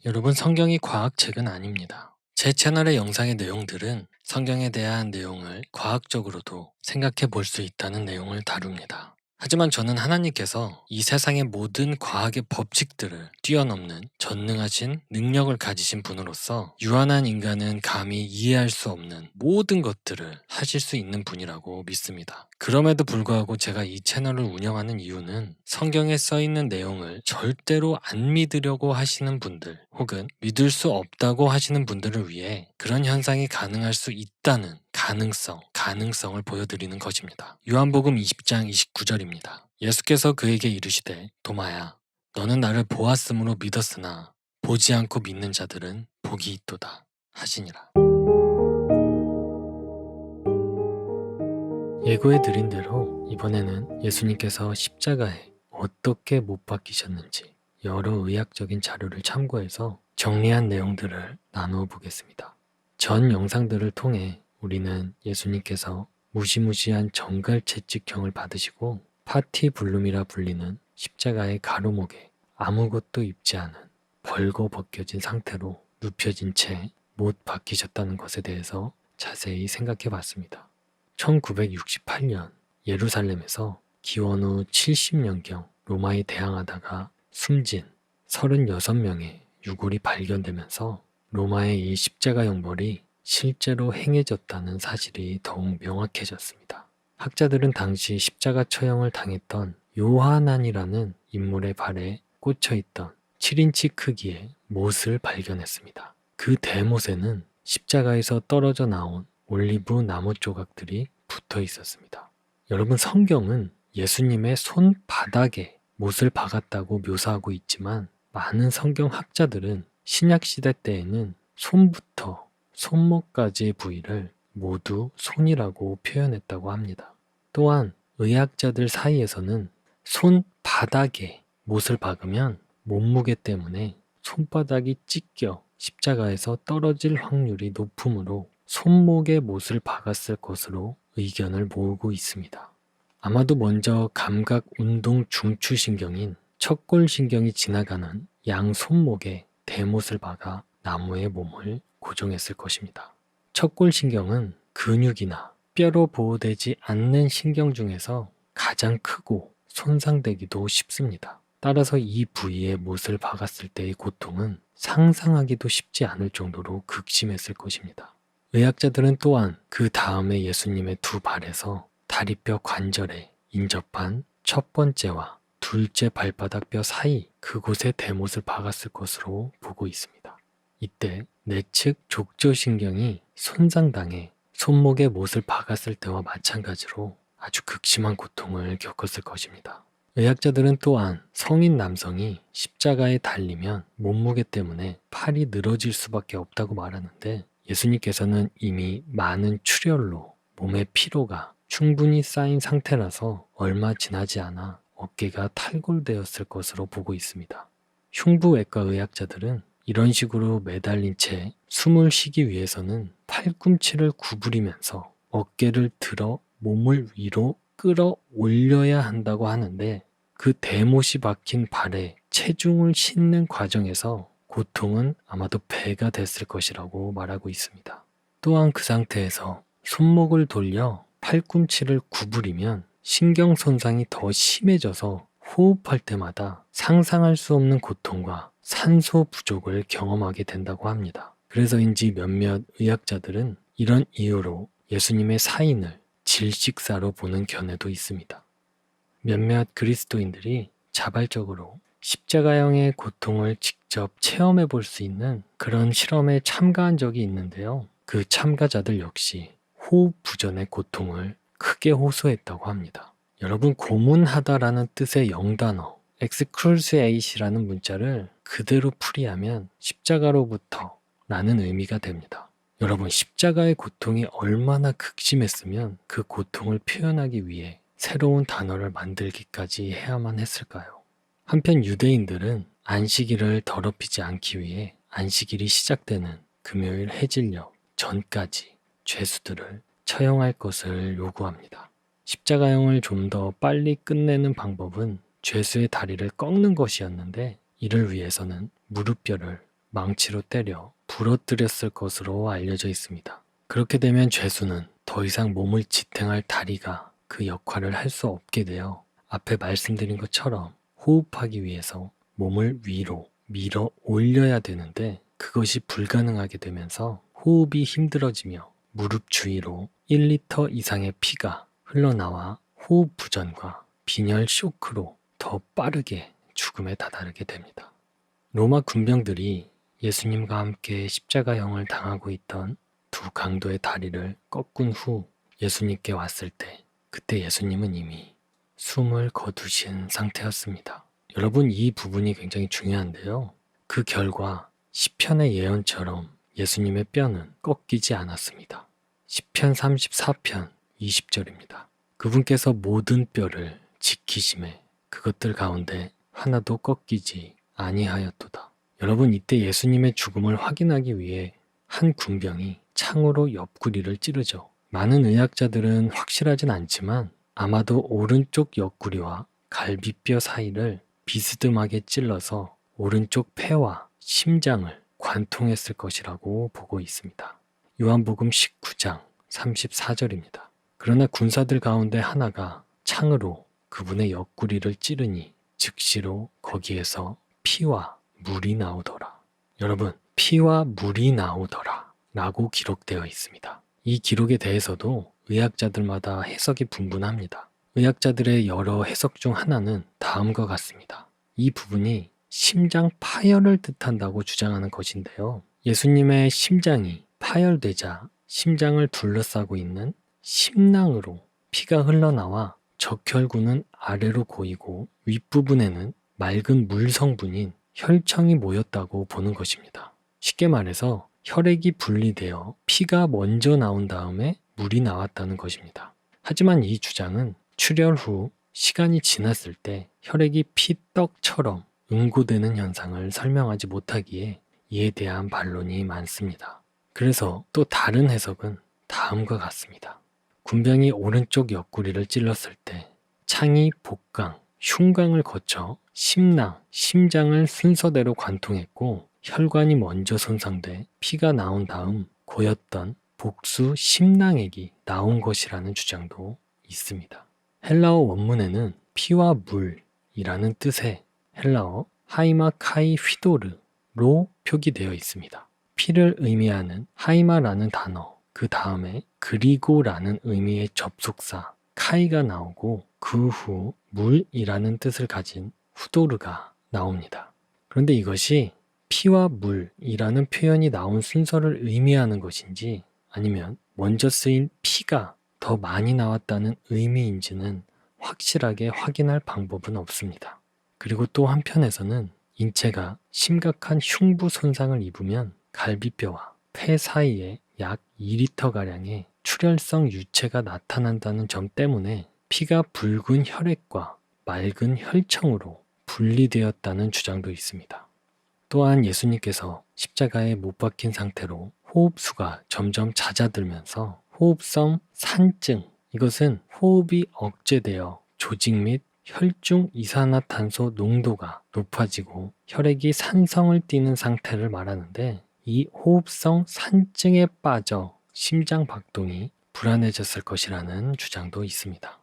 여러분, 성경이 과학책은 아닙니다. 제 채널의 영상의 내용들은 성경에 대한 내용을 과학적으로도 생각해 볼 수 있다는 내용을 다룹니다. 하지만 저는 하나님께서 이 세상의 모든 과학의 법칙들을 뛰어넘는 전능하신 능력을 가지신 분으로서 유한한 인간은 감히 이해할 수 없는 모든 것들을 하실 수 있는 분이라고 믿습니다. 그럼에도 불구하고 제가 이 채널을 운영하는 이유는 성경에 써 있는 내용을 절대로 안 믿으려고 하시는 분들, 혹은 믿을 수 없다고 하시는 분들을 위해 그런 현상이 가능할 수 있다는 가능성을 보여드리는 것입니다. 요한복음 20장 29절입니다. 예수께서 그에게 이르시되 도마야, 너는 나를 보았으므로 믿었으나 보지 않고 믿는 자들은 복이 있도다 하시니라. 예고해 드린 대로 이번에는 예수님께서 십자가에 어떻게 못 박히셨는지 여러 의학적인 자료를 참고해서 정리한 내용들을 나누어 보겠습니다. 전 영상들을 통해 우리는 예수님께서 무시무시한 정갈채찍형을 받으시고 파티불룸이라 불리는 십자가의 가로목에 아무것도 입지 않은 벌거벗겨진 상태로 눕혀진 채 못 박히셨다는 것에 대해서 자세히 생각해 봤습니다. 1968년 예루살렘에서 기원 후 70년경 로마에 대항하다가 숨진 36명의 유골이 발견되면서 로마의 이 십자가 형벌이 실제로 행해졌다는 사실이 더욱 명확해졌습니다. 학자들은 당시 십자가 처형을 당했던 요하난이라는 인물의 발에 꽂혀있던 7인치 크기의 못을 발견했습니다. 그 대못에는 십자가에서 떨어져 나온 올리브 나무 조각들이 붙어 있었습니다. 여러분, 성경은 예수님의 손바닥에 못을 박았다고 묘사하고 있지만 많은 성경 학자들은 신약시대 때에는 손부터 손목까지의 부위를 모두 손이라고 표현했다고 합니다. 또한 의학자들 사이에서는 손바닥에 못을 박으면 몸무게 때문에 손바닥이 찢겨 십자가에서 떨어질 확률이 높으므로 손목에 못을 박았을 것으로 의견을 모으고 있습니다. 아마도 먼저 감각 운동 중추신경인 척골신경이 지나가는 양 손목에 대못을 박아 나무의 몸을 고정했을 것입니다. 척골신경은 근육이나 뼈로 보호되지 않는 신경 중에서 가장 크고 손상되기도 쉽습니다. 따라서 이 부위에 못을 박았을 때의 고통은 상상하기도 쉽지 않을 정도로 극심했을 것입니다. 의학자들은 또한 그 다음에 예수님의 두 발에서 다리뼈 관절에 인접한 첫 번째와 둘째 발바닥 뼈 사이 그곳에 대못을 박았을 것으로 보고 있습니다. 이때 내측 족저신경이 손상당해 손목에 못을 박았을 때와 마찬가지로 아주 극심한 고통을 겪었을 것입니다. 의학자들은 또한 성인 남성이 십자가에 달리면 몸무게 때문에 팔이 늘어질 수밖에 없다고 말하는데 예수님께서는 이미 많은 출혈로 몸의 피로가 충분히 쌓인 상태라서 얼마 지나지 않아 어깨가 탈골되었을 것으로 보고 있습니다. 흉부외과 의학자들은 이런 식으로 매달린 채 숨을 쉬기 위해서는 팔꿈치를 구부리면서 어깨를 들어 몸을 위로 끌어올려야 한다고 하는데 그 대못이 박힌 발에 체중을 싣는 과정에서 고통은 아마도 배가 됐을 것이라고 말하고 있습니다. 또한 그 상태에서 손목을 돌려 팔꿈치를 구부리면 신경 손상이 더 심해져서 호흡할 때마다 상상할 수 없는 고통과 산소 부족을 경험하게 된다고 합니다. 그래서인지 몇몇 의학자들은 이런 이유로 예수님의 사인을 질식사로 보는 견해도 있습니다. 몇몇 그리스도인들이 자발적으로 십자가형의 고통을 직접 체험해 볼 수 있는 그런 실험에 참가한 적이 있는데요. 그 참가자들 역시 호흡 부전의 고통을 크게 호소했다고 합니다. 여러분, 고문하다라는 뜻의 영단어 excruciate이라는 문자를 그대로 풀이하면 십자가로부터 라는 의미가 됩니다. 여러분, 십자가의 고통이 얼마나 극심했으면 그 고통을 표현하기 위해 새로운 단어를 만들기까지 해야만 했을까요? 한편 유대인들은 안식일을 더럽히지 않기 위해 안식일이 시작되는 금요일 해질녘 전까지 죄수들을 처형할 것을 요구합니다. 십자가형을 좀 더 빨리 끝내는 방법은 죄수의 다리를 꺾는 것이었는데 이를 위해서는 무릎뼈를 망치로 때려 부러뜨렸을 것으로 알려져 있습니다. 그렇게 되면 죄수는 더 이상 몸을 지탱할 다리가 그 역할을 할 수 없게 되어 앞에 말씀드린 것처럼 호흡하기 위해서 몸을 위로 밀어 올려야 되는데 그것이 불가능하게 되면서 호흡이 힘들어지며 무릎 주위로 1리터 이상의 피가 흘러나와 호흡 부전과 빈혈 쇼크로 더 빠르게 죽음에 다다르게 됩니다. 로마 군병들이 예수님과 함께 십자가형을 당하고 있던 두 강도의 다리를 꺾은 후 예수님께 왔을 때 그때 예수님은 이미 숨을 거두신 상태였습니다. 여러분, 이 부분이 굉장히 중요한데요. 그 결과 시편의 예언처럼 예수님의 뼈는 꺾이지 않았습니다. 시편 34편 20절입니다. 그분께서 모든 뼈를 지키심에 그것들 가운데 하나도 꺾이지 아니하였도다. 여러분, 이때 예수님의 죽음을 확인하기 위해 한 군병이 창으로 옆구리를 찌르죠. 많은 의학자들은 확실하진 않지만 아마도 오른쪽 옆구리와 갈비뼈 사이를 비스듬하게 찔러서 오른쪽 폐와 심장을 관통했을 것이라고 보고 있습니다. 요한복음 19장 34절입니다. 그러나 군사들 가운데 하나가 창으로 그분의 옆구리를 찌르니 즉시로 거기에서 피와 물이 나오더라. 여러분, 피와 물이 나오더라 라고 기록되어 있습니다. 이 기록에 대해서도 의학자들마다 해석이 분분합니다. 의학자들의 여러 해석 중 하나는 다음과 같습니다. 이 부분이 심장 파열을 뜻한다고 주장하는 것인데요. 예수님의 심장이 파열되자 심장을 둘러싸고 있는 심낭으로 피가 흘러나와 적혈구는 아래로 고이고 윗부분에는 맑은 물 성분인 혈청이 모였다고 보는 것입니다. 쉽게 말해서 혈액이 분리되어 피가 먼저 나온 다음에 물이 나왔다는 것입니다. 하지만 이 주장은 출혈 후 시간이 지났을 때 혈액이 피떡처럼 응고되는 현상을 설명하지 못하기에 이에 대한 반론이 많습니다. 그래서 또 다른 해석은 다음과 같습니다. 군병이 오른쪽 옆구리를 찔렀을 때 창이 복강, 흉강을 거쳐 심낭, 심장을 순서대로 관통했고 혈관이 먼저 손상돼 피가 나온 다음 고였던 복수 심낭액이 나온 것이라는 주장도 있습니다. 헬라어 원문에는 피와 물이라는 뜻의 헬라어 하이마 카이 휘도르로 표기되어 있습니다. 피를 의미하는 하이마라는 단어, 그 다음에 그리고라는 의미의 접속사 카이가 나오고 그 후 물이라는 뜻을 가진 후도르가 나옵니다. 그런데 이것이 피와 물이라는 표현이 나온 순서를 의미하는 것인지 아니면 먼저 쓰인 피가 더 많이 나왔다는 의미인지는 확실하게 확인할 방법은 없습니다. 그리고 또 한편에서는 인체가 심각한 흉부 손상을 입으면 갈비뼈와 폐 사이에 약 2리터가량의 출혈성 유체가 나타난다는 점 때문에 피가 붉은 혈액과 맑은 혈청으로 분리되었다는 주장도 있습니다. 또한 예수님께서 십자가에 못 박힌 상태로 호흡수가 점점 잦아들면서 호흡성 산증, 이것은 호흡이 억제되어 조직 및 혈중 이산화탄소 농도가 높아지고 혈액이 산성을 띠는 상태를 말하는데 이 호흡성 산증에 빠져 심장 박동이 불안해졌을 것이라는 주장도 있습니다.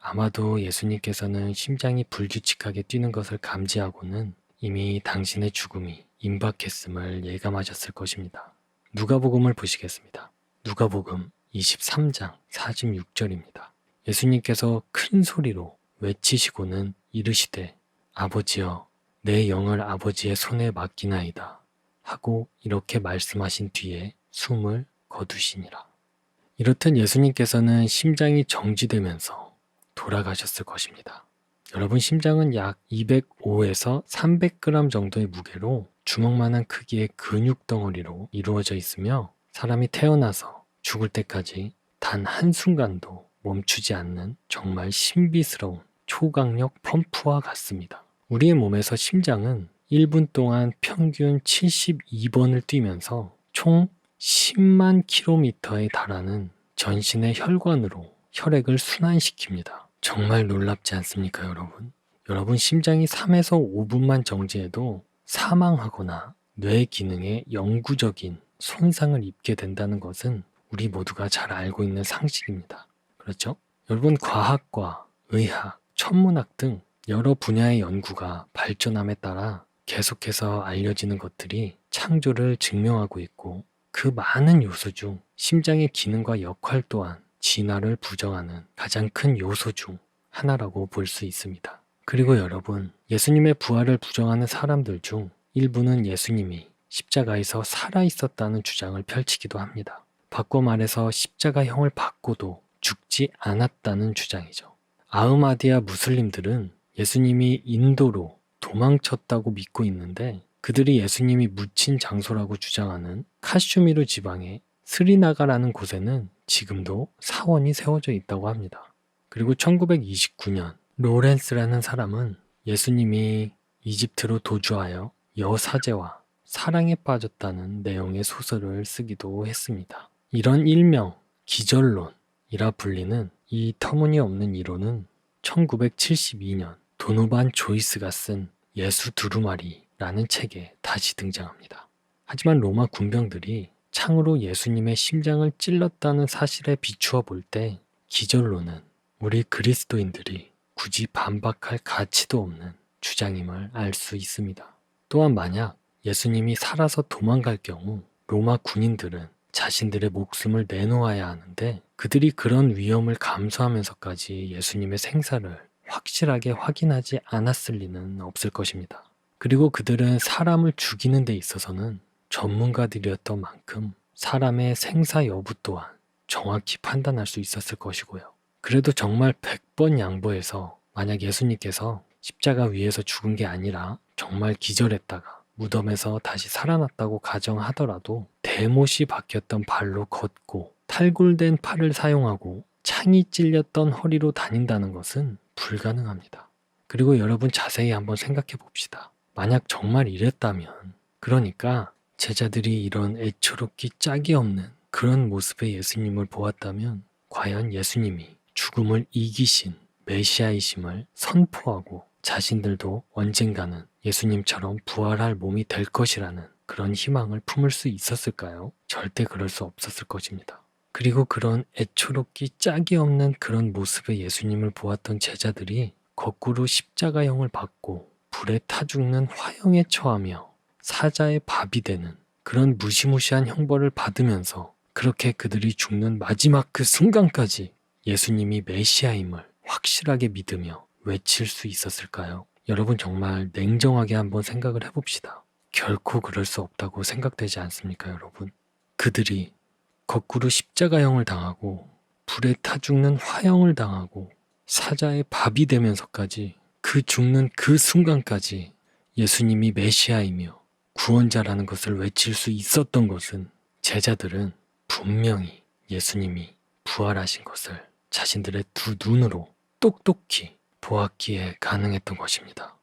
아마도 예수님께서는 심장이 불규칙하게 뛰는 것을 감지하고는 이미 당신의 죽음이 임박했음을 예감하셨을 것입니다. 누가복음을 보시겠습니다. 누가복음 23장 46절입니다. 예수님께서 큰 소리로 외치시고는 이르시되 아버지여 내 영을 아버지의 손에 맡기나이다 하고 이렇게 말씀하신 뒤에 숨을 거두시니라. 이렇듯 예수님께서는 심장이 정지되면서 돌아가셨을 것입니다. 여러분, 심장은 약 205에서 300g 정도의 무게로 주먹만한 크기의 근육 덩어리로 이루어져 있으며 사람이 태어나서 죽을 때까지 단 한순간도 멈추지 않는 정말 신비스러운 초강력 펌프와 같습니다. 우리의 몸에서 심장은 1분 동안 평균 72번을 뛰면서 총 10만 킬로미터에 달하는 전신의 혈관으로 혈액을 순환시킵니다. 정말 놀랍지 않습니까, 여러분? 여러분, 심장이 3에서 5분만 정지해도 사망하거나 뇌 기능에 영구적인 손상을 입게 된다는 것은 우리 모두가 잘 알고 있는 상식입니다. 그렇죠? 여러분, 과학과 의학, 천문학 등 여러 분야의 연구가 발전함에 따라 계속해서 알려지는 것들이 창조를 증명하고 있고, 그 많은 요소 중 심장의 기능과 역할 또한 진화를 부정하는 가장 큰 요소 중 하나라고 볼 수 있습니다. 그리고 여러분, 예수님의 부활을 부정하는 사람들 중 일부는 예수님이 십자가에서 살아 있었다는 주장을 펼치기도 합니다. 바꿔 말해서 십자가형을 받고도 죽지 않았다는 주장이죠. 아흐마디아 무슬림들은 예수님이 인도로 도망쳤다고 믿고 있는데, 그들이 예수님이 묻힌 장소라고 주장하는 카슈미르 지방의 스리나가라는 곳에는 지금도 사원이 세워져 있다고 합니다. 그리고 1929년 로렌스라는 사람은 예수님이 이집트로 도주하여 여사제와 사랑에 빠졌다는 내용의 소설을 쓰기도 했습니다. 이런 일명 기절론이라 불리는 이 터무니없는 이론은 1972년 도노반 조이스가 쓴 예수 두루마리라는 책에 다시 등장합니다. 하지만 로마 군병들이 창으로 예수님의 심장을 찔렀다는 사실에 비추어 볼 때 기절론은 우리 그리스도인들이 굳이 반박할 가치도 없는 주장임을 알 수 있습니다. 또한 만약 예수님이 살아서 도망갈 경우 로마 군인들은 자신들의 목숨을 내놓아야 하는데, 그들이 그런 위험을 감수하면서까지 예수님의 생사를 확실하게 확인하지 않았을 리는 없을 것입니다. 그리고 그들은 사람을 죽이는 데 있어서는 전문가들이었던 만큼 사람의 생사 여부 또한 정확히 판단할 수 있었을 것이고요. 그래도 정말 100번 양보해서 만약 예수님께서 십자가 위에서 죽은 게 아니라 정말 기절했다가 무덤에서 다시 살아났다고 가정하더라도 대못이 박혔던 발로 걷고 탈골된 팔을 사용하고 창이 찔렸던 허리로 다닌다는 것은 불가능합니다. 그리고 여러분, 자세히 한번 생각해 봅시다. 만약 정말 이랬다면, 그러니까 제자들이 이런 애처롭기 짝이 없는 그런 모습의 예수님을 보았다면, 과연 예수님이 죽음을 이기신 메시아이심을 선포하고 자신들도 언젠가는 예수님처럼 부활할 몸이 될 것이라는 그런 희망을 품을 수 있었을까요? 절대 그럴 수 없었을 것입니다. 그리고 그런 애초롭기 짝이 없는 그런 모습의 예수님을 보았던 제자들이 거꾸로 십자가형을 받고 불에 타 죽는 화형에 처하며 사자의 밥이 되는 그런 무시무시한 형벌을 받으면서 그렇게 그들이 죽는 마지막 그 순간까지 예수님이 메시아임을 확실하게 믿으며 외칠 수 있었을까요? 여러분, 정말 냉정하게 한번 생각을 해봅시다. 결코 그럴 수 없다고 생각되지 않습니까, 여러분? 그들이 거꾸로 십자가형을 당하고 불에 타 죽는 화형을 당하고 사자의 밥이 되면서까지 그 죽는 그 순간까지 예수님이 메시아이며 구원자라는 것을 외칠 수 있었던 것은 제자들은 분명히 예수님이 부활하신 것을 자신들의 두 눈으로 똑똑히 보았기에 가능했던 것입니다.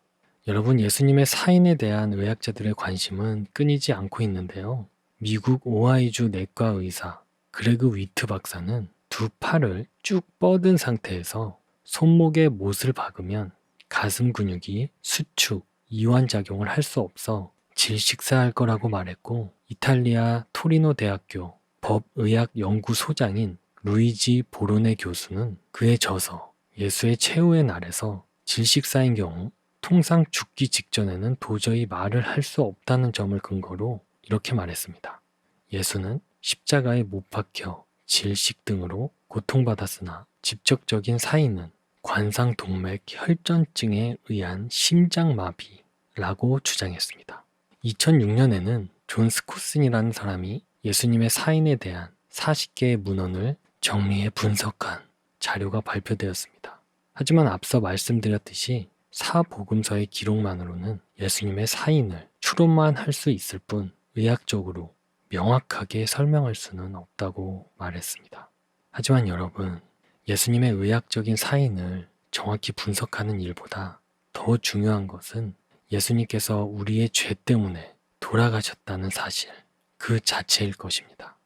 여러분, 예수님의 사인에 대한 의학자들의 관심은 끊이지 않고 있는데요. 미국 오하이주 내과 의사 그레그 위트 박사는 두 팔을 쭉 뻗은 상태에서 손목에 못을 박으면 가슴 근육이 수축, 이완작용을 할 수 없어 질식사할 거라고 말했고, 이탈리아 토리노 대학교 법의학연구소장인 루이지 보로네 교수는 그에 져서 예수의 최후의 날에서 질식사인 경우 통상 죽기 직전에는 도저히 말을 할 수 없다는 점을 근거로 이렇게 말했습니다. 예수는 십자가에 못 박혀 질식 등으로 고통받았으나 직접적인 사인은 관상동맥 혈전증에 의한 심장마비라고 주장했습니다. 2006년에는 존 스코슨이라는 사람이 예수님의 사인에 대한 40개의 문헌을 정리해 분석한 자료가 발표되었습니다. 하지만 앞서 말씀드렸듯이 사복음서의 기록만으로는 예수님의 사인을 추론만 할 수 있을 뿐 의학적으로 명확하게 설명할 수는 없다고 말했습니다. 하지만 여러분, 예수님의 의학적인 사인을 정확히 분석하는 일보다 더 중요한 것은 예수님께서 우리의 죄 때문에 돌아가셨다는 사실, 그 자체일 것입니다.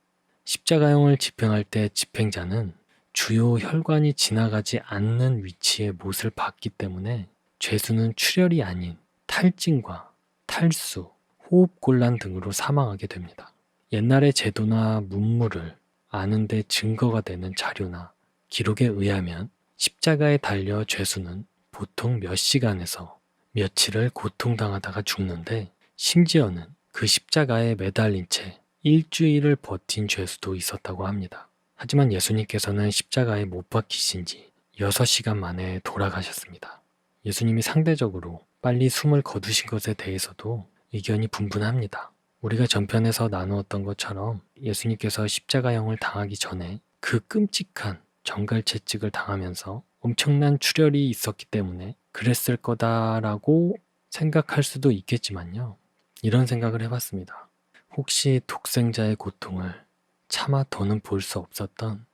십자가형을 집행할 때 집행자는 주요 혈관이 지나가지 않는 위치에 못을 박기 때문에 죄수는 출혈이 아닌 탈진과 탈수 호흡곤란 등으로 사망하게 됩니다. 옛날의 제도나 문물을 아는데 증거가 되는 자료나 기록에 의하면 십자가에 달려 죄수는 보통 몇 시간에서 며칠을 고통당하다가 죽는데, 심지어는 그 십자가에 매달린 채 일주일을 버틴 죄수도 있었다고 합니다. 하지만 예수님께서는 십자가에 못 박히신 지 6시간 만에 돌아가셨습니다. 예수님이 상대적으로 빨리 숨을 거두신 것에 대해서도 의견이 분분합니다. 우리가 전편에서 나누었던 것처럼 예수님께서 십자가형을 당하기 전에 그 끔찍한 정갈채찍을 당하면서 엄청난 출혈이 있었기 때문에 그랬을 거다라고 생각할 수도 있겠지만요. 이런 생각을 해봤습니다. 혹시 독생자의 고통을 차마 더는 볼 수 없었던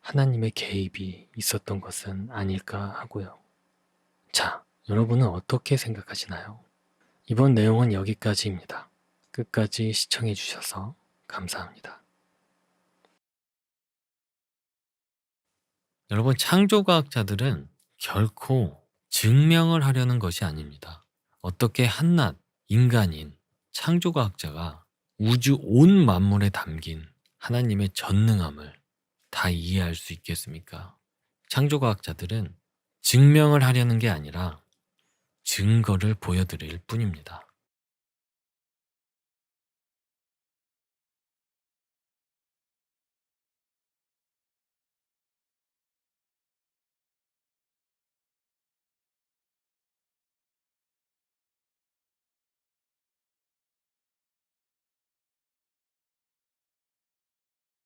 하나님의 개입이 있었던 것은 아닐까 하고요. 자, 여러분은 어떻게 생각하시나요? 이번 내용은 여기까지입니다. 끝까지 시청해 주셔서 감사합니다. 여러분, 창조과학자들은 결코 증명을 하려는 것이 아닙니다. 어떻게 한낱 인간인 창조과학자가 우주 온 만물에 담긴 하나님의 전능함을 다 이해할 수 있겠습니까? 창조과학자들은 증명을 하려는 게 아니라 증거를 보여드릴 뿐입니다.